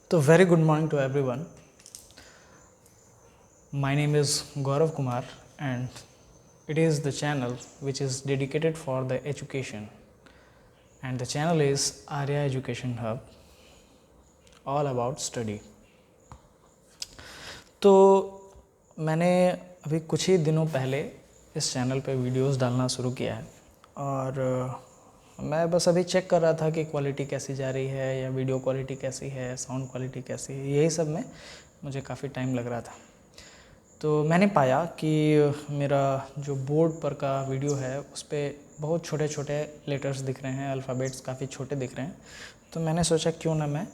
So very good morning to everyone. My name is Gaurav Kumar and it is the channel which is dedicated for the education, and the channel is Arya Education Hub, all about study. तो मैंने अभी कुछ ही दिनों पहले इस channel पे videos डालना शुरू किया है और मैं बस अभी चेक कर रहा था कि क्वालिटी कैसी जा रही है या वीडियो क्वालिटी कैसी है, साउंड क्वालिटी कैसी है, यही सब में मुझे काफ़ी टाइम लग रहा था। तो मैंने पाया कि मेरा जो बोर्ड पर का वीडियो है उस पर बहुत छोटे छोटे लेटर्स दिख रहे हैं, अल्फ़ाबेट्स काफ़ी छोटे दिख रहे हैं। तो मैंने सोचा क्यों ना मैं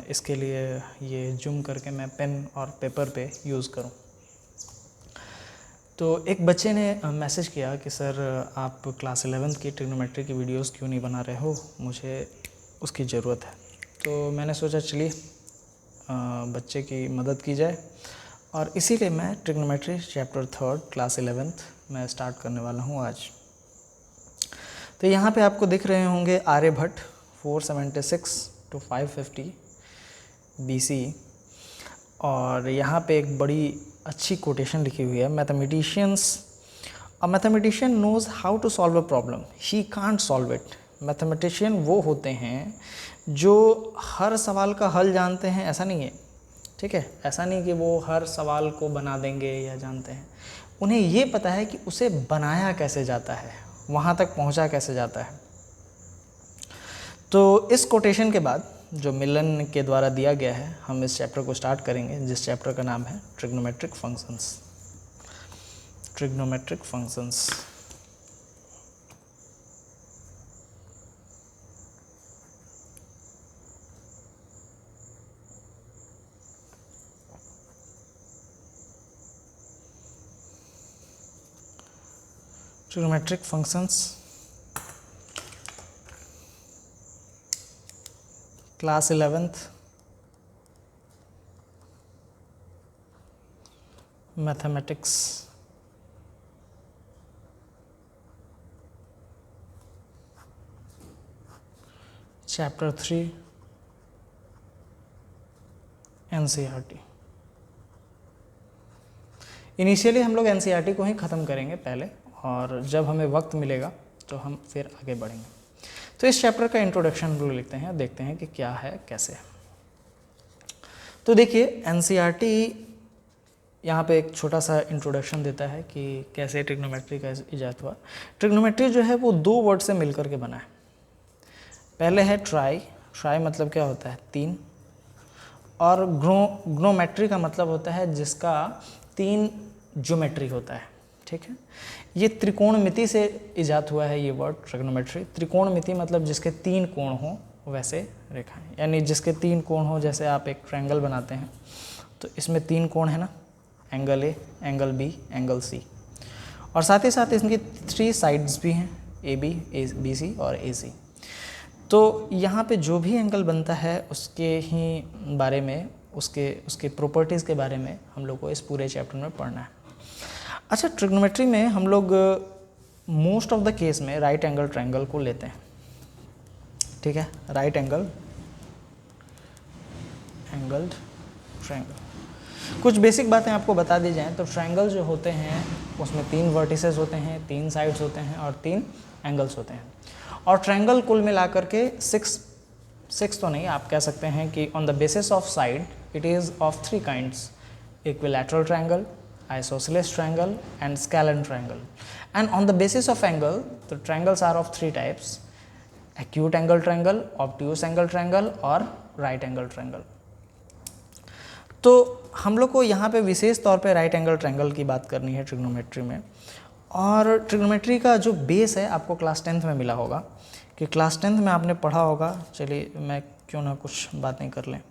इसके लिए ये जूम करके मैं पेन और पेपर पे यूज़ करूं। तो एक बच्चे ने मैसेज किया कि सर आप क्लास 11th की ट्रिग्नोमेट्री की वीडियोस क्यों नहीं बना रहे हो, मुझे उसकी ज़रूरत है। तो मैंने सोचा चलिए बच्चे की मदद की जाए और इसीलिए मैं ट्रिग्नोमेट्री चैप्टर 3 क्लास 11th मैं स्टार्ट करने वाला हूँ आज। तो यहाँ पे आपको दिख रहे होंगे आर्यभट्ट 476 to 550 BC, और यहाँ पे एक बड़ी अच्छी कोटेशन लिखी हुई है, mathematician knows how to solve a problem, he can't solve it. Mathematician वो होते हैं जो हर सवाल का हल जानते हैं, ऐसा नहीं है, ठीक है। ऐसा नहीं कि वो हर सवाल को बना देंगे या जानते हैं, उन्हें ये पता है कि उसे बनाया कैसे जाता है, वहाँ तक पहुँचा कैसे जाता है। तो इस कोटेशन के बाद जो मिलन के द्वारा दिया गया है, हम इस चैप्टर को स्टार्ट करेंगे, जिस चैप्टर का नाम है trigonometric functions. Trigonometric functions. Trigonometric functions class 11th mathematics. Chapter 3 NCERT। Initially हम लोग NCERT को ही ख़त्म करेंगे पहले, और जब हमें वक्त मिलेगा तो हम फिर आगे बढ़ेंगे। तो इस चैप्टर का इंट्रोडक्शन हम लोग लिखते हैं, देखते हैं कि क्या है कैसे है। तो देखिए NCERT यहाँ पे एक छोटा सा इंट्रोडक्शन देता है कि कैसे ट्रिग्नोमेट्री का इजाद हुआ। ट्रिग्नोमेट्री जो है वो दो वर्ड से मिलकर के बना है। पहले है ट्राई, ट्राई मतलब क्या होता है, तीन, और ग्नोमेट्री का मतलब होता है जिसका तीन ज्योमेट्री होता है, ठीक है। ये त्रिकोणमिति से इजाद हुआ है ये वर्ड ट्रिग्नोमेट्री। त्रिकोणमिति मतलब जिसके तीन कोण हों वैसे रेखाएं, यानी जिसके तीन कोण हो, जैसे आप एक ट्रायंगल बनाते हैं तो इसमें तीन कोण है ना, angle A, angle B, angle C, और साथ ही साथ इनकी 3 साइड्स भी हैं, ए बी, बी सी और ए सी। तो यहाँ पे जो भी एंगल बनता है उसके ही बारे में, उसके प्रॉपर्टीज़ के बारे में हम लोग को इस पूरे चैप्टर में पढ़ना है। अच्छा, ट्रिग्नोमेट्री में हम लोग मोस्ट ऑफ द केस में राइट एंगल ट्रायंगल को लेते हैं, ठीक है। Right angled triangle. कुछ बेसिक बातें आपको बता दी जाएं तो ट्रायंगल जो होते हैं उसमें 3 वर्टिसेस होते हैं, 3 साइड्स होते हैं और 3 एंगल्स होते हैं। और ट्रायंगल कुल मिलाकर के 6 तो नहीं, आप कह सकते हैं कि on the basis of side it is of 3 kinds: equilateral triangle, isosceles triangle and scalene triangle. And on the basis of angle, the triangles are of 3 types: acute angle triangle, obtuse angle triangle और right angle triangle. तो हम लोग को यहाँ पे विशेष तौर पे right angle triangle की बात करनी है ट्रिग्नोमेट्री में। और ट्रिग्नोमेट्री का जो बेस है आपको क्लास 10th में मिला होगा, कि क्लास 10th में आपने पढ़ा होगा। चलिए मैं क्यों ना कुछ बातें कर लें।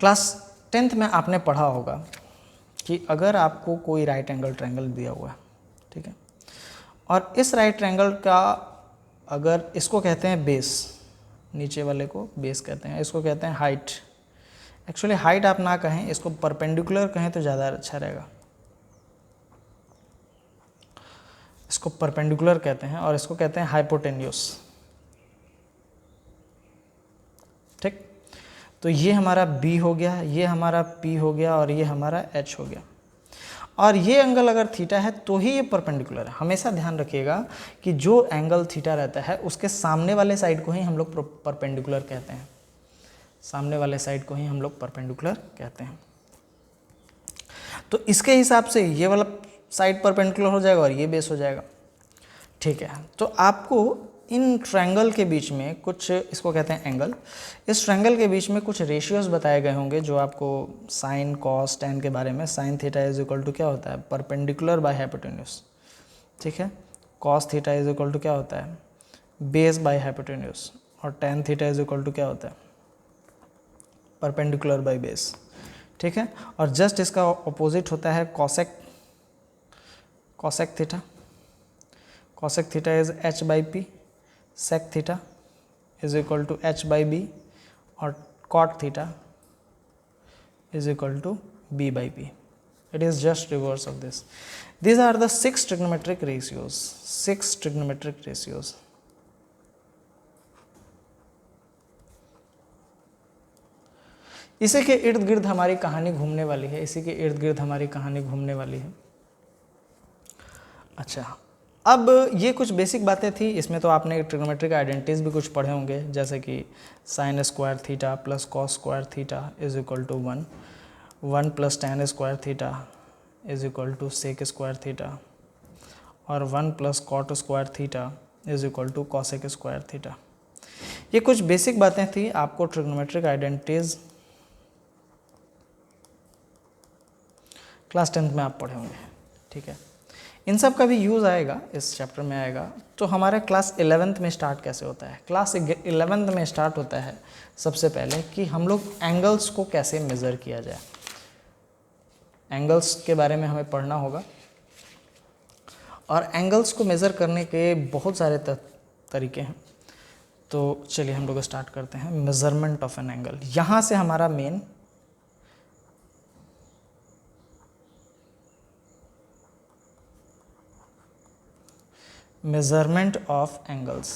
क्लास 10th में आपने पढ़ा होगा कि अगर आपको कोई राइट एंगल ट्रायंगल दिया हुआ है, ठीक है, और इस राइट ट्रायंगल का अगर इसको कहते हैं बेस, नीचे वाले को बेस कहते हैं, इसको कहते हैं हाइट। एक्चुअली हाइट आप ना कहें, इसको परपेंडिकुलर कहें तो ज़्यादा अच्छा रहेगा। इसको परपेंडिकुलर कहते हैं और इसको कहते हैं हाइपोटेन्यूस। तो ये हमारा B हो गया, ये हमारा P हो गया और ये हमारा H हो गया। और ये एंगल अगर थीटा है तो ही ये परपेंडिकुलर है। हमेशा ध्यान रखिएगा कि जो एंगल थीटा रहता है उसके सामने वाले साइड को ही हम लोग परपेंडिकुलर कहते हैं, सामने वाले साइड को ही हम लोग परपेंडिकुलर कहते हैं। तो इसके हिसाब से ये वाला साइड परपेंडिकुलर हो जाएगा और ये बेस हो जाएगा। ठीक है, तो आपको इन ट्रायंगल के बीच में कुछ, इसको कहते हैं एंगल, इस ट्रायंगल के बीच में कुछ रेशियोज बताए गए होंगे जो आपको साइन कॉस टैन के बारे में, sine theta is equal to क्या होता है, परपेंडिकुलर बाय हाइपोटेन्यूज। ठीक है, cos theta is equal to क्या होता है, बेस बाय हाइपोटेन्यूज, और tan theta is equal to क्या होता है, परपेंडिकुलर बाय बेस। ठीक है, और जस्ट इसका ऑपोजिट होता है cosec, cosec theta, cosec theta is h by P, sec theta is equal to h by B, और cot theta is equal to b by P. It is just reverse of this. These are the 6 trigonometric ratios. 6 trigonometric ratios. इसी के इर्द गिर्द हमारी कहानी घूमने वाली है, इसी के इर्द गिर्द हमारी कहानी घूमने वाली है। अच्छा, अब ये कुछ बेसिक बातें थी, इसमें तो आपने ट्रिग्नोमेट्रिक आइडेंटिटीज भी कुछ पढ़े होंगे, जैसे कि sine square theta plus cos square theta is equal to 1, 1 plus tan square theta is equal to sec square theta, और 1 plus cot square theta is equal to cosec square theta. ये कुछ basic बातें थी, आपको trigonometric identities class 10th में आप पढ़े होंगे। ठीक है, इन सब का भी यूज़ आएगा, इस चैप्टर में आएगा। तो हमारे क्लास 11th में स्टार्ट कैसे होता है, क्लास 11th में स्टार्ट होता है सबसे पहले कि हम लोग एंगल्स को कैसे मेज़र किया जाए, एंगल्स के बारे में हमें पढ़ना होगा। और एंगल्स को मेज़र करने के बहुत सारे तरीके हैं। तो चलिए हम लोग स्टार्ट करते हैं मेज़रमेंट ऑफ एन एंगल। यहाँ से हमारा मेन मेज़रमेंट ऑफ एंगल्स,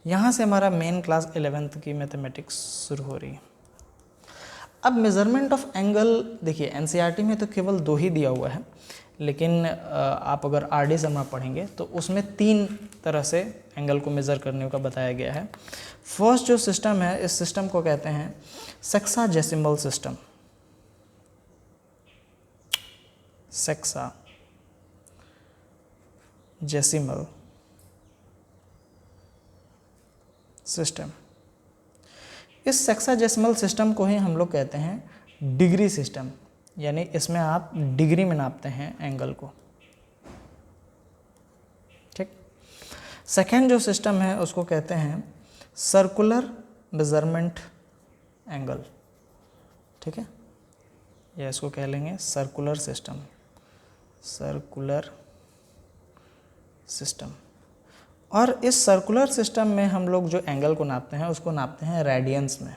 यहाँ से हमारा मेन क्लास 11th की मैथमेटिक्स शुरू हो रही है। अब मेज़रमेंट ऑफ एंगल देखिए, एनसीईआरटी में तो केवल 2 ही दिया हुआ है, लेकिन आप अगर आरडी शर्मा पढ़ेंगे तो उसमें 3 तरह से एंगल को मेज़र करने का बताया गया है। फर्स्ट जो सिस्टम है, इस सिस्टम को कहते हैं सेक्साजेसिमल सिस्टम, सेक्साजेसिमल सिस्टम। इस सेक्साजेसिमल सिस्टम को ही हम लोग कहते हैं डिग्री सिस्टम, यानी इसमें आप डिग्री में नापते हैं एंगल को। ठीक, सेकेंड जो सिस्टम है उसको कहते हैं सर्कुलर मेजरमेंट एंगल। ठीक है, या इसको कह लेंगे सर्कुलर सिस्टम, सर्कुलर सिस्टम। और इस सर्कुलर सिस्टम में हम लोग जो एंगल को नापते हैं उसको नापते हैं रेडियंस में।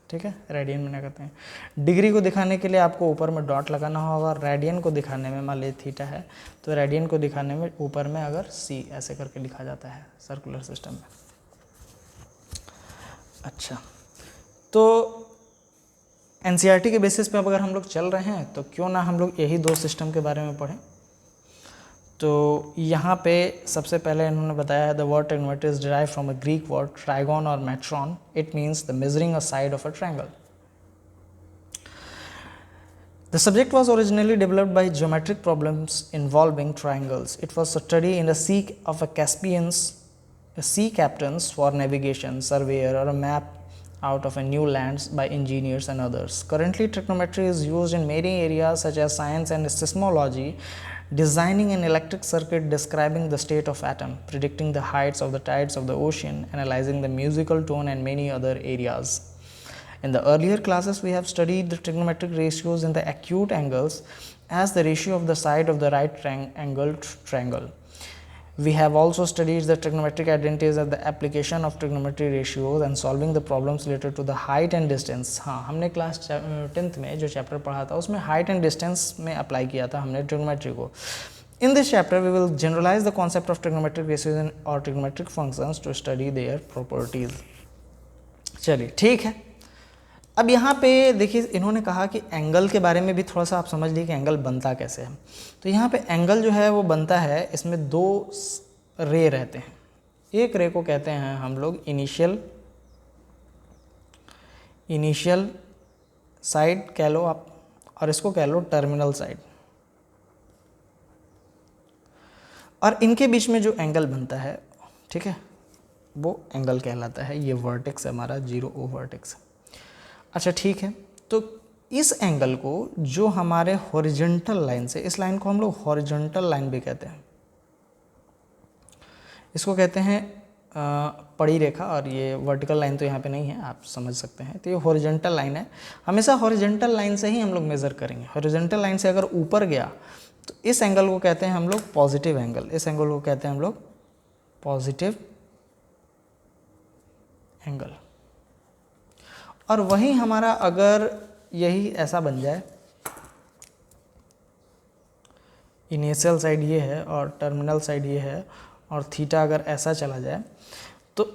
ठीक है, रेडियन में क्या करते हैं, डिग्री को दिखाने के लिए आपको ऊपर में डॉट लगाना होगा, और रेडियन को दिखाने में, मान लीजिए थीटा है तो रेडियन को दिखाने में ऊपर में अगर सी ऐसे करके लिखा जाता है सर्कुलर सिस्टम में। अच्छा, तो एनसीईआरटी के बेसिस पे अब अगर हम लोग चल रहे हैं तो क्यों ना हम लोग यही 2 सिस्टम के बारे में पढ़ें। तो यहाँ पे सबसे पहले इन्होंने बताया the word trigonometry is derived from a Greek word trigon और metron. It means the measuring a side of a triangle. The subject was originally developed by geometric problems involving triangles. It was a study in the sea of a sea captains for navigation, surveyor, or a map out of a new lands by engineers and others. Currently, trigonometry is used in many areas such as science and seismology, designing an electric circuit, describing the state of atom, predicting the heights of the tides of the ocean, analyzing the musical tone, and many other areas. In the earlier classes, we have studied the trigonometric ratios in the acute angles as the ratio of the side of the right angled triangle. We have also studied the trigonometric identities of the application of trigonometry ratios and solving the problems related to the height and distance. हाँ, हमने class 10th में जो chapter पढ़ा था उसमें height and distance में apply किया था हमने ट्रिग्नोमेट्री को। In this chapter, we will generalize the concept of trigonometric ratios or trigonometric functions to study their properties. चलिए ठीक है। अब यहाँ पे देखिए इन्होंने कहा कि एंगल के बारे में भी थोड़ा सा आप समझ लीजिए कि एंगल बनता कैसे है। तो यहाँ पे एंगल जो है वो बनता है, इसमें दो रे रहते हैं। एक रे को कहते हैं हम लोग इनिशियल साइड कह लो आप, और इसको कह लो टर्मिनल साइड। और इनके बीच में जो एंगल बनता है, ठीक है, वो एंगल कहलाता है। ये वर्टेक्स है हमारा, 0 वर्टेक्स। अच्छा ठीक है, तो इस एंगल को जो हमारे हॉरिजॉन्टल लाइन से, इस लाइन को हम लोग हॉरिजॉन्टल लाइन भी कहते हैं, इसको कहते हैं पड़ी रेखा। और ये वर्टिकल लाइन तो यहाँ पे नहीं है, आप समझ सकते हैं। तो ये हॉरिजॉन्टल लाइन है। हमेशा हॉरिजॉन्टल लाइन से ही हम लोग मेज़र करेंगे। हॉरिजॉन्टल लाइन से अगर ऊपर गया तो इस एंगल को कहते हैं हम लोग पॉजिटिव एंगल। इस एंगल को कहते हैं हम लोग पॉजिटिव एंगल। और वहीं हमारा अगर यही ऐसा बन जाए, इनिशियल साइड ये है और टर्मिनल साइड ये है, और थीटा अगर ऐसा चला जाए तो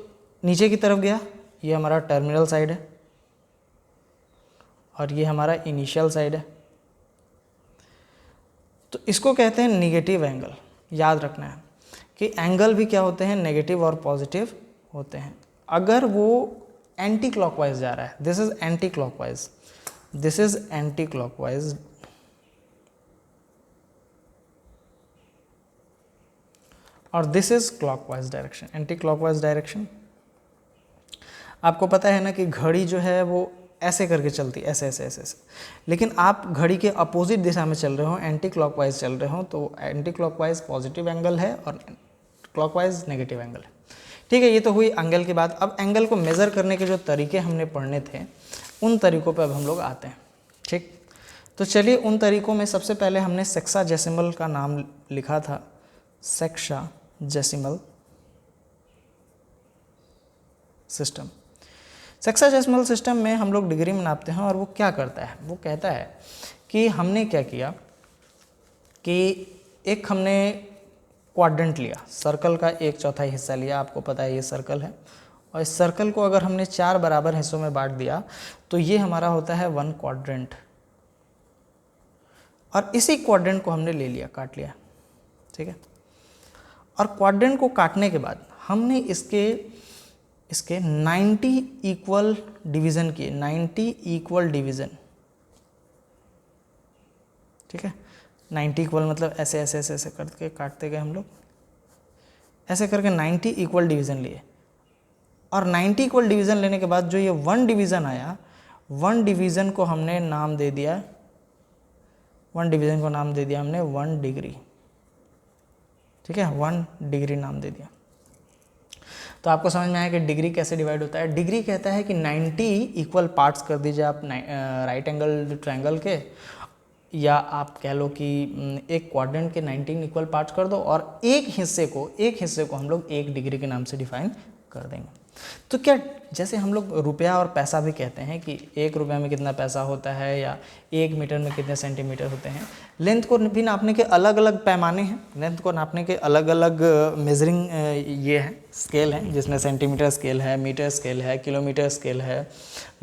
नीचे की तरफ गया, ये हमारा टर्मिनल साइड है और ये हमारा इनिशियल साइड है, तो इसको कहते हैं निगेटिव एंगल। याद रखना है कि एंगल भी क्या होते हैं, नेगेटिव और पॉजिटिव होते हैं। अगर वो एंटी क्लॉकवाइज जा रहा है, this is anti clockwise, this is anti clockwise, और this is clockwise direction. Anti clockwise direction आपको पता है ना कि घड़ी जो है वो ऐसे करके चलती, ऐसे ऐसे ऐसे ऐसे, लेकिन आप घड़ी के अपोजिट दिशा में चल रहे हो, एंटी क्लॉकवाइज चल रहे हो, तो एंटी क्लॉकवाइज पॉजिटिव एंगल है और क्लॉकवाइज नेगेटिव एंगल है। ठीक है, ये तो हुई एंगल की बात। अब एंगल को मेज़र करने के जो तरीके हमने पढ़ने थे, उन तरीकों पर अब हम लोग आते हैं। ठीक, तो चलिए उन तरीकों में सबसे पहले हमने सेक्साजेसिमल का नाम लिखा था। Sexagesimal system. सेक्साजेसिमल सिस्टम में हम लोग डिग्री में नापते हैं। और वो क्या करता है, वो कहता है कि हमने क्या किया कि एक हमने क्वाड्रेंट लिया, सर्कल का 1/4 हिस्सा लिया। आपको पता है ये सर्कल है, और इस सर्कल को अगर हमने 4 बराबर हिस्सों में बांट दिया तो ये हमारा होता है 1 क्वाड्रेंट। और इसी क्वाड्रेंट को हमने ले लिया, काट लिया। ठीक है, और क्वाड्रेंट को काटने के बाद हमने इसके 90 इक्वल डिवीज़न किए, 90 इक्वल डिवीज़न। ठीक है, 90 इक्वल मतलब ऐसे ऐसे ऐसे ऐसे करके काटते गए हम लोग, ऐसे करके 90 इक्वल डिवीज़न लिए। और 90 इक्वल डिवीज़न लेने के बाद जो ये 1 डिवीज़न आया, 1 डिवीज़न को हमने नाम दे दिया, 1 डिवीज़न को नाम दे दिया हमने 1 डिग्री। ठीक है, 1 डिग्री नाम दे दिया। तो आपको समझ में आया कि डिग्री कैसे डिवाइड होता है। डिग्री कहता है कि 90 इक्वल पार्ट्स कर दीजिए आप राइट एंगल ट्रायंगल के, या आप कह लो कि एक क्वाड्रेंट के 19 इक्वल पार्ट्स कर दो, और एक हिस्से को हम लोग 1 डिग्री के नाम से डिफाइन कर देंगे। तो क्या, जैसे हम लोग रुपया और पैसा भी कहते हैं कि 1 रुपये में कितना पैसा होता है, या 1 मीटर में कितने सेंटीमीटर होते हैं। लेंथ को भी नापने के अलग अलग पैमाने हैं, लेंथ को नापने के अलग अलग मेजरिंग ये है, स्केल हैं, जिसमें सेंटीमीटर स्केल है, मीटर स्केल है, किलोमीटर स्केल है,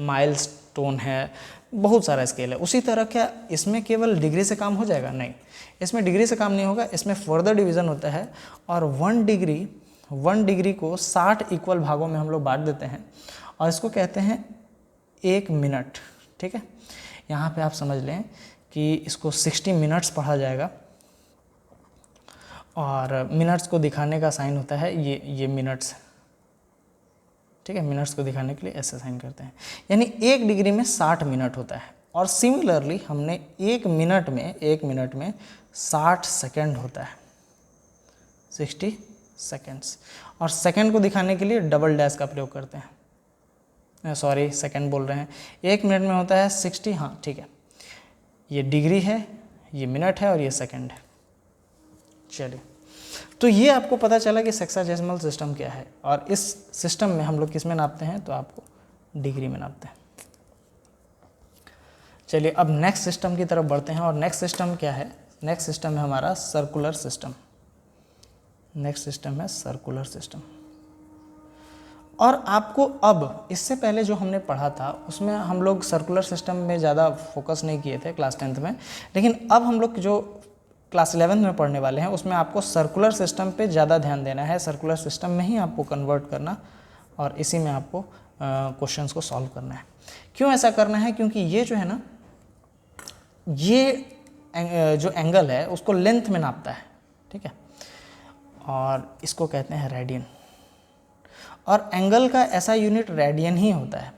माइलस्टोन है, बहुत सारा स्केल है। उसी तरह क्या इसमें केवल डिग्री से काम हो जाएगा? नहीं, इसमें डिग्री से काम नहीं होगा, इसमें फर्दर डिवीज़न होता है। और 1 डिग्री को 60 इक्वल भागों में हम लोग बांट देते हैं, और इसको कहते हैं 1 मिनट। ठीक है, यहाँ पे आप समझ लें कि इसको 60 मिनट्स पढ़ा जाएगा, और मिनट्स को दिखाने का साइन होता है ये मिनट्स। ठीक है, मिनट्स को दिखाने के लिए ऐसे साइन करते हैं, यानी 1 डिग्री में 60 मिनट होता है। और सिमिलरली हमने 1 मिनट में 60 सेकंड होता है, 60 सेकंड्स। और सेकंड को दिखाने के लिए डबल डैश का प्रयोग करते हैं, सॉरी सेकंड बोल रहे हैं। 1 मिनट में होता है 60, हाँ ठीक है, ये डिग्री है, ये मिनट है, और ये सेकंड है। चलिए, तो ये आपको पता चला कि सेक्साजेसिमल सिस्टम क्या है। और इस सिस्टम में हम लोग किस में नापते हैं, तो आपको डिग्री में नापते हैं। चलिए अब नेक्स्ट सिस्टम की तरफ बढ़ते हैं, और नेक्स्ट सिस्टम क्या है, नेक्स्ट सिस्टम है हमारा सर्कुलर सिस्टम। नेक्स्ट सिस्टम है सर्कुलर सिस्टम। और आपको अब इससे पहले जो हमने पढ़ा था उसमें हम लोग सर्कुलर सिस्टम में ज़्यादा फोकस नहीं किए थे क्लास 10th में, लेकिन अब हम लोग जो क्लास 11 में पढ़ने वाले हैं उसमें आपको सर्कुलर सिस्टम पे ज़्यादा ध्यान देना है। सर्कुलर सिस्टम में ही आपको कन्वर्ट करना और इसी में आपको क्वेश्चंस को सॉल्व करना है। क्यों ऐसा करना है? क्योंकि ये जो है ना, ये जो एंगल है उसको लेंथ में नापता है, ठीक है, और इसको कहते हैं रेडियन, और एंगल का ऐसा यूनिट रेडियन ही होता है।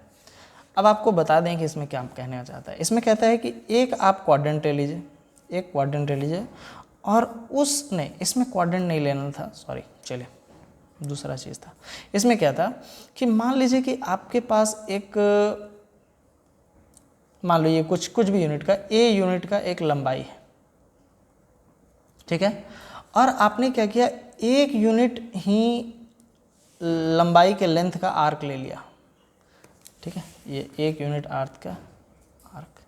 अब आपको बता दें कि इसमें क्या कहना चाहता है। इसमें कहता है कि एक आप क्वाड्रेंट ले लीजिए, एक क्वाड्रेंट ले लीजिए, और उस नहीं, इसमें क्वाड्रेंट नहीं लेना था, सॉरी, चलिए दूसरा चीज़ था। इसमें क्या था कि मान लीजिए कि आपके पास एक, मान लीजिए कुछ भी यूनिट का, ए यूनिट का एक लंबाई है, ठीक है, और आपने क्या किया, एक यूनिट ही लंबाई के लेंथ का आर्क ले लिया, ठीक है, ये एक यूनिट आर्क का आर्क,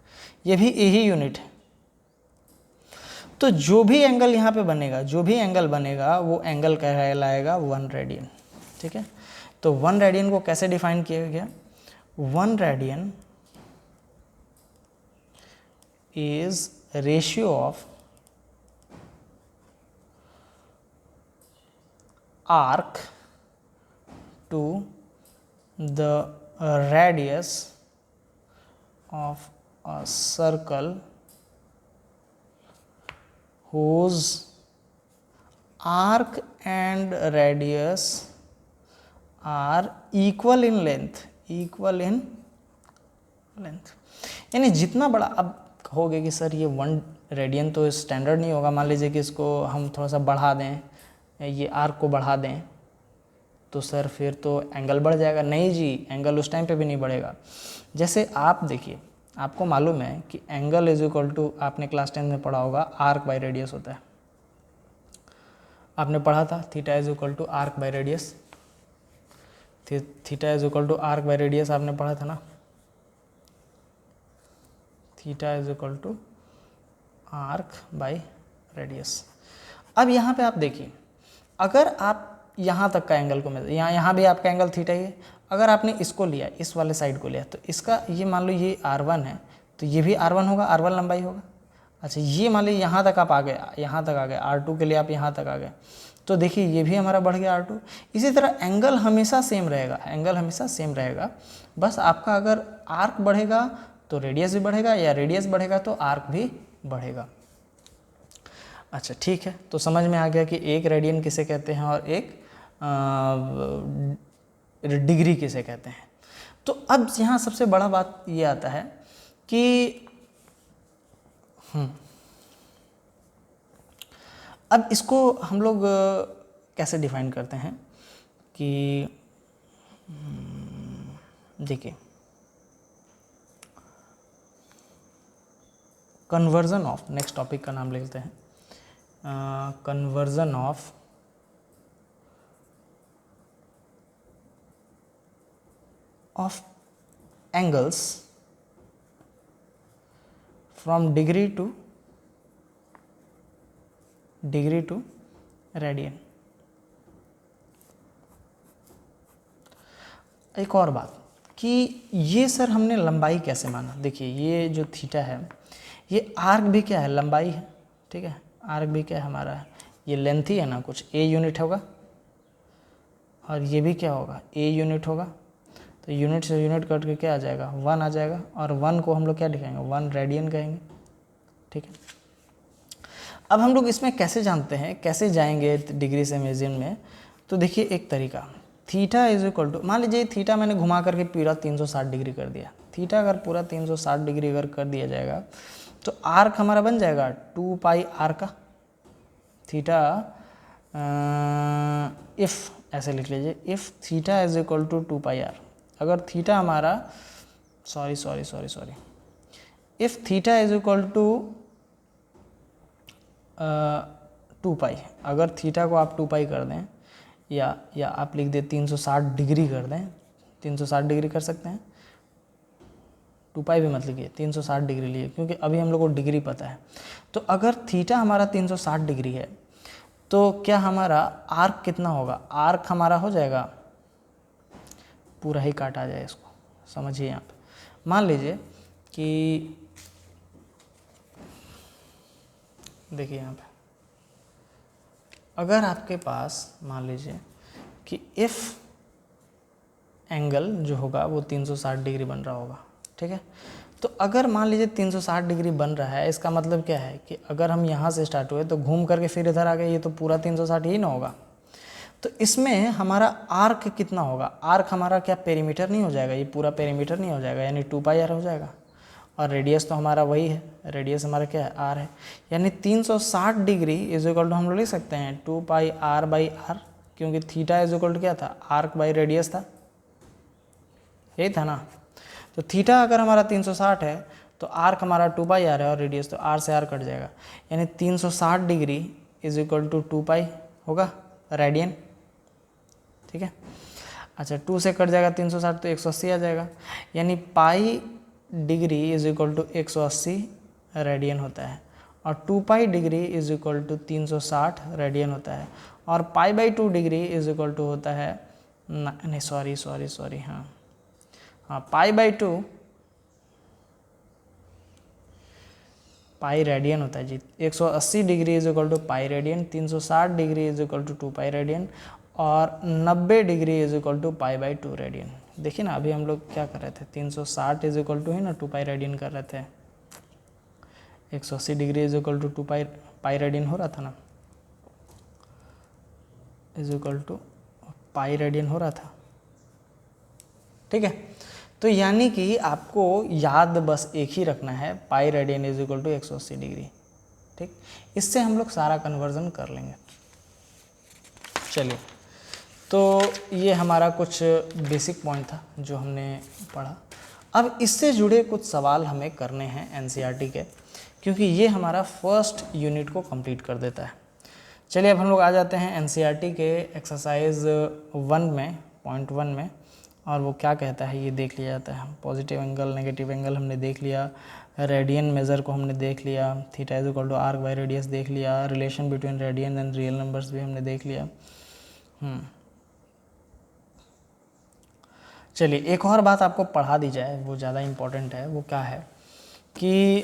ये भी ए ही यूनिट है। तो जो भी एंगल यहाँ पे बनेगा, जो भी एंगल बनेगा वो एंगल कहलाएगा 1 रेडियन, ठीक है। तो 1 रेडियन को कैसे डिफाइन किया गया? 1 radian is ratio of arc to the radius of a circle whose arc and radius are equal in length, equal in length। यानी जितना बड़ा, अब कहोगे कि सर ये 1 रेडियन तो स्टैंडर्ड नहीं होगा, मान लीजिए कि इसको हम थोड़ा सा बढ़ा दें, ये आर्क को बढ़ा दें, तो सर फिर तो एंगल बढ़ जाएगा। नहीं जी, एंगल उस टाइम पे भी नहीं बढ़ेगा। जैसे आप देखिए, आपको मालूम है कि एंगल इज इक्वल टू, आपने क्लास 10 में पढ़ा होगा, आर्क बाय रेडियस होता है। आपने पढ़ा था theta is equal to arc by radius, theta is equal to arc by radius आपने पढ़ा था ना, theta is equal to arc by radius. अब यहाँ पे आप देखिए, अगर आप यहाँ तक का एंगल को मिल, यहाँ भी आपका एंगल थीटा ही है, अगर आपने इसको लिया, इस वाले साइड को लिया, तो इसका ये मान लो ये R1 है, तो ये भी R1 होगा, R1 लंबाई होगा। अच्छा, ये मान लीजिए यहाँ तक आप आ गए, यहाँ तक आ गए, R2 के लिए आप यहाँ तक आ गए, तो देखिए ये भी हमारा बढ़ गया R2। इसी तरह एंगल हमेशा सेम रहेगा, एंगल हमेशा सेम रहेगा, बस आपका अगर आर्क बढ़ेगा तो रेडियस भी बढ़ेगा, या रेडियस बढ़ेगा तो आर्क भी बढ़ेगा। अच्छा ठीक है, तो समझ में आ गया कि एक रेडियन किसे कहते हैं और एक डिग्री किसे कहते हैं। तो अब यहाँ सबसे बड़ा बात ये आता है कि अब इसको हम लोग कैसे डिफाइन करते हैं कि देखिए, कन्वर्जन ऑफ, नेक्स्ट टॉपिक का नाम लेते हैं, conversion of angles from degree to radian। एक और बात कि ये सर हमने लंबाई कैसे माना, देखिए ये जो थीटा है, ये आर्क भी क्या है, लंबाई है, ठीक है, आर्क भी क्या है हमारा, ये लेंथ ही है ना, कुछ ए यूनिट होगा, और ये भी क्या होगा, ए यूनिट होगा। तो यूनिट से यूनिट कट के क्या आ जाएगा, 1 आ जाएगा, और 1 को हम लोग क्या दिखाएंगे, 1 रेडियन कहेंगे, ठीक है। अब हम लोग इसमें कैसे जानते हैं, कैसे जाएंगे डिग्री से मेजर में? तो देखिए एक तरीका, थीटा इज इक्वल टू, मान लीजिए थीटा मैंने घुमा करके पूरा 360 डिग्री कर दिया, थीटा अगर पूरा 360 डिग्री अगर कर दिया जाएगा तो आर्क हमारा बन जाएगा 2 पाई आर का, थीटा इफ़, ऐसे लिख लीजिए, if theta is equal to 2 pi R, अगर थीटा हमारा, sorry, if theta is equal to 2 pi, अगर थीटा को आप 2 पाई कर दें, या आप लिख दें 360 डिग्री कर दें, 360 डिग्री कर सकते हैं, 2 पाई भी मत लिखिए, 360 डिग्री लिए, क्योंकि अभी हम लोग को डिग्री पता है। तो अगर थीटा हमारा 360 डिग्री है तो क्या हमारा आर्क कितना होगा? आर्क हमारा हो जाएगा, पूरा ही काटा जाए इसको, समझिए यहाँ पे। मान लीजिए कि देखिए यहाँ पे, अगर आपके पास मान लीजिए कि इफ़ एंगल जो होगा वो 360 डिग्री बन रहा होगा, ठीक है। तो अगर मान लीजिए 360 डिग्री बन रहा है, इसका मतलब क्या है कि अगर हम यहाँ से स्टार्ट हुए तो घूम करके फिर इधर आ गए, ये तो पूरा 360 ही ना होगा। तो इसमें हमारा आर्क कितना होगा? आर्क हमारा क्या पेरीमीटर नहीं हो जाएगा? ये पूरा पेरीमीटर नहीं हो जाएगा, यानी 2 पाई आर हो जाएगा। और रेडियस तो हमारा वही है, रेडियस हमारा क्या है? आर है। यानी 360 डिग्री इज इक्वल टू हम लोग लिख सकते हैं 2 पाई आर बाई आर, क्योंकि थीटा इज इक्वल टू क्या था? आर्क बाई रेडियस था, यही था ना। तो थीटा अगर हमारा 360 है तो आर्क हमारा 2 पाई आर है और रेडियस तो आर से आर कट जाएगा, यानी 360 डिग्री इज इक्वल टू 2 पाई होगा रेडियन, ठीक है। अच्छा 2 से कट जाएगा 360 तो 180 आ जाएगा, यानी pi degree is equal to 180 radian होता है, और 2 pi degree is equal to 360 radian होता है, और pi by 2 degree is equal to होता है नहीं सॉरी हाँ पाई बाई 2 पाई रेडियन होता है जी। 180 degree is equal to pi radian, 360 degree is equal to 2 pi radian, और 90 degree is equal to pi by 2 radian. देखिए ना, अभी हम लोग क्या कर रहे थे? 360 इज इक्वल टू है ना 2 पाई रेडियन कर रहे थे, 180 degree is equal to 2 pi radian हो रहा था ना, is equal to pi radian हो रहा था, ठीक है। तो यानी कि आपको याद बस एक ही रखना है, pi radian is equal to 180 degree, ठीक। इससे हम लोग सारा कन्वर्जन कर लेंगे। चलिए, तो ये हमारा कुछ बेसिक पॉइंट था जो हमने पढ़ा। अब इससे जुड़े कुछ सवाल हमें करने हैं एनसीईआरटी के, क्योंकि ये हमारा फर्स्ट यूनिट को कंप्लीट कर देता है। चलिए अब हम लोग आ जाते हैं एनसीईआरटी के एक्सरसाइज 1 में, पॉइंट 1 में, और वो क्या कहता है ये देख लिया जाता है। पॉजिटिव एंगल, नेगेटिव एंगल हमने देख लिया, रेडियन मेज़र को हमने देख लिया, theta is equal to arc by radius देख लिया, relation between radian and real numbers भी हमने देख लिया। चलिए एक और बात आपको पढ़ा दी जाए, वो ज़्यादा इम्पोर्टेंट है। वो क्या है कि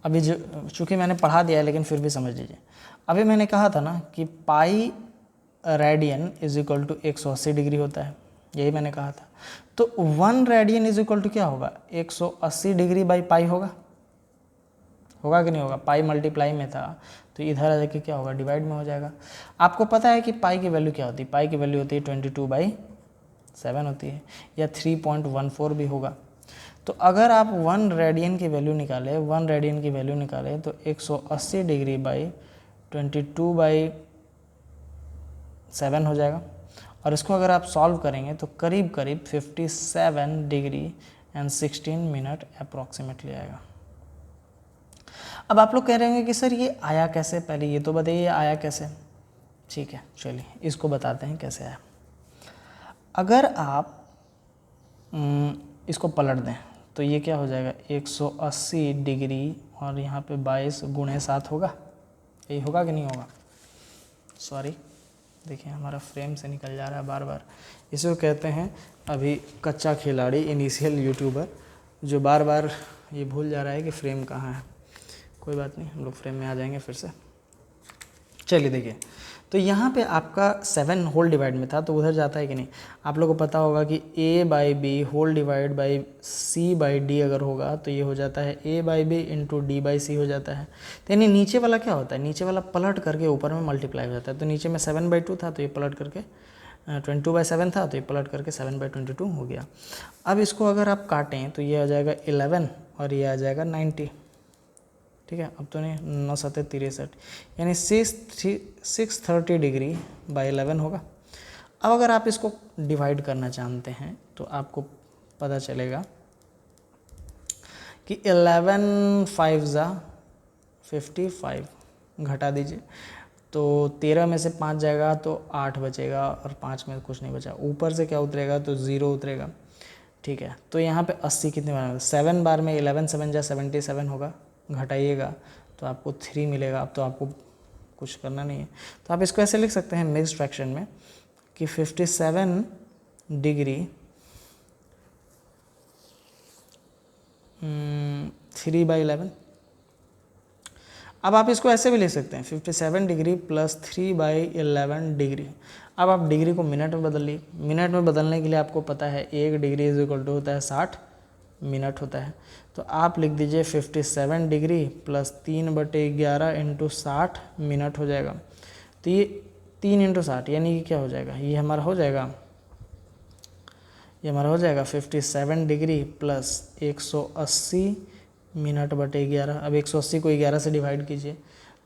अभी जो चूँकि मैंने पढ़ा दिया है लेकिन फिर भी समझ लीजिए। अभी मैंने कहा था ना कि pi radian is equal to 180 degree होता है, यही मैंने कहा था। तो 1 रेडियन इज इक्वल टू क्या होगा? 180 डिग्री बाई पाई होगा कि नहीं होगा? पाई मल्टीप्लाई में था तो इधर आ जाके क्या होगा? डिवाइड में हो जाएगा। आपको पता है कि पाई की वैल्यू क्या होती है? पाई की वैल्यू होती है 22/7 होती है, या 3.14 भी होगा। तो अगर आप 1 रेडियन की वैल्यू निकालें, 1 रेडियन की वैल्यू निकालें तो 180 डिग्री बाई 22/7 हो जाएगा। और इसको अगर आप सॉल्व करेंगे तो करीब करीब 57 डिग्री एंड 16 मिनट अप्रॉक्सीमेटली आएगा। अब आप लोग कह रहे होंगे कि सर ये आया कैसे? पहले ये तो बताइए आया कैसे। ठीक है, चलिए इसको बताते हैं कैसे आया। अगर आप इसको पलट दें तो ये क्या हो जाएगा? 180 डिग्री और यहाँ पे 22 गुणे 7 होगा, यही होगा कि नहीं होगा? सॉरी, देखिए हमारा फ्रेम से निकल जा रहा है बार बार। इसको कहते हैं अभी कच्चा खिलाड़ी, इनिशियल यूट्यूबर, जो बार बार ये भूल जा रहा है कि फ्रेम कहाँ है। कोई बात नहीं, हम लोग फ्रेम में आ जाएंगे फिर से। चलिए देखिए, तो यहाँ पे आपका 7 होल डिवाइड में था तो उधर जाता है कि नहीं? आप लोगों को पता होगा कि a by B whole divide by c by D अगर होगा तो ये हो जाता है a by B into D by C हो जाता है। तो यानी नीचे वाला क्या होता है? नीचे वाला पलट करके ऊपर में मल्टीप्लाई हो जाता है। तो नीचे में 7/2 था तो ये पलट करके 22/7 था तो ये पलट करके 7/22 हो गया। अब इसको अगर आप काटें तो ये आ जाएगा 11 और ये आ जाएगा 90, ठीक है। अब तो नहीं, 9 7 63, यानी 630 डिग्री बाई 11 होगा। अब अगर आप इसको डिवाइड करना चाहते हैं तो आपको पता चलेगा कि 11 5 ज़ा 55, घटा दीजिए, तो 13 में से 5 जाएगा तो 8 बचेगा और 5 में कुछ नहीं बचा, ऊपर से क्या उतरेगा तो 0 उतरेगा। ठीक है, तो यहाँ पे 80 कितने बार, 7 बार में 11 7 जा 77 होगा, घटाइएगा तो आपको 3 मिलेगा। अब तो आपको कुछ करना नहीं है, तो आप इसको ऐसे लिख सकते हैं मिक्स्ड फ्रैक्शन में कि 57 डिग्री 3/11। अब आप इसको ऐसे भी लिख सकते हैं 57 डिग्री प्लस 3/11 डिग्री। अब आप डिग्री को मिनट में बदलिए, मिनट में बदलने के लिए आपको पता है 1 डिग्री इज इक्वल टू होता है 60 मिनट होता है। तो आप लिख दीजिए 57 डिग्री प्लस 3/11 इंटू 60 मिनट हो जाएगा। तो ये 3 इंटू 60 यानी कि क्या हो जाएगा, ये हमारा हो जाएगा 57 डिग्री प्लस 180 मिनट बटे 11। अब 180 को 11 से डिवाइड कीजिए,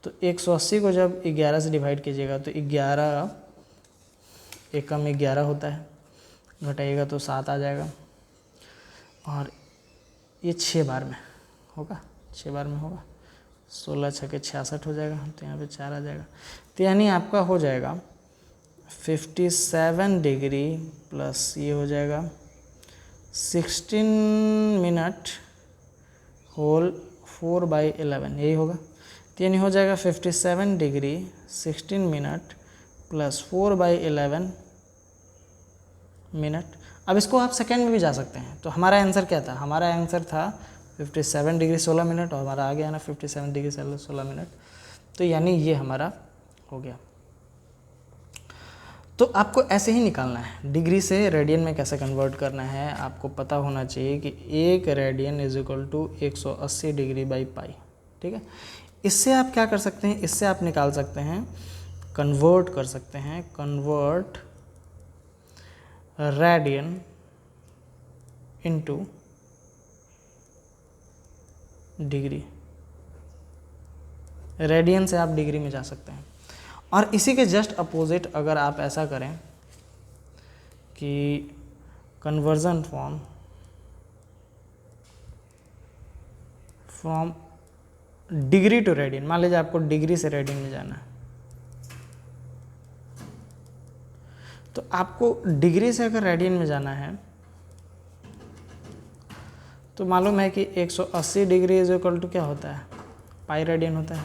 तो 180 को जब 11 से डिवाइड कीजिएगा तो 11 एकम 11 होता है, घटाइएगा तो 7 आ जाएगा। और ये 6 बार में होगा, 6 बार में होगा, 16 छके 66 हो जाएगा, तो यहाँ पे 4 आ जाएगा। तो यानी आपका हो जाएगा 57 डिग्री प्लस ये हो जाएगा 16 मिनट होल 4/11, यही होगा। तो यानी हो जाएगा 57 डिग्री 16 मिनट प्लस 4/11 मिनट। अब इसको आप सेकेंड में भी जा सकते हैं। तो हमारा आंसर क्या था, हमारा आंसर था 57 डिग्री 16 मिनट और हमारा आ गया ना 57 डिग्री 16 मिनट। तो यानी ये हमारा हो गया। तो आपको ऐसे ही निकालना है, डिग्री से रेडियन में कैसे कन्वर्ट करना है आपको पता होना चाहिए कि 1 radian is equal to 180 degree by pi. ठीक है, इससे आप क्या कर सकते हैं, इससे आप निकाल सकते हैं, कन्वर्ट कर सकते हैं, convert radian into degree. Radian से आप डिग्री में जा सकते हैं। और इसी के जस्ट अपोजिट अगर आप ऐसा करें कि conversion from degree to radian, मान लीजिए आपको डिग्री से रेडियन में जाना है, तो आपको डिग्री से अगर रेडियन में जाना है तो मालूम है कि 180 डिग्री इज इक्वल टू क्या होता है, पाई रेडियन होता है।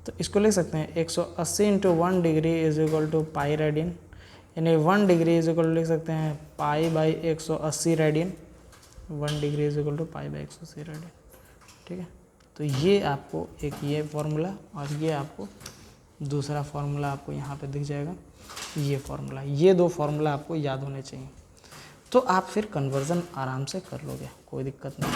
तो इसको लिख सकते हैं 180 into 1 degree is equal to pi radian, यानी 1 डिग्री इज इक्वल टू लिख सकते हैं pi by 180 radian. 1 degree is equal to pi by 180 radian. ठीक है, तो ये आपको एक ये फॉर्मूला और ये आपको दूसरा फॉर्मूला आपको यहाँ पे दिख जाएगा, ये फॉर्मूला, ये 2 फॉर्मूला आपको याद होने चाहिए। तो आप फिर कन्वर्जन आराम से कर लोगे, कोई दिक्कत नहीं।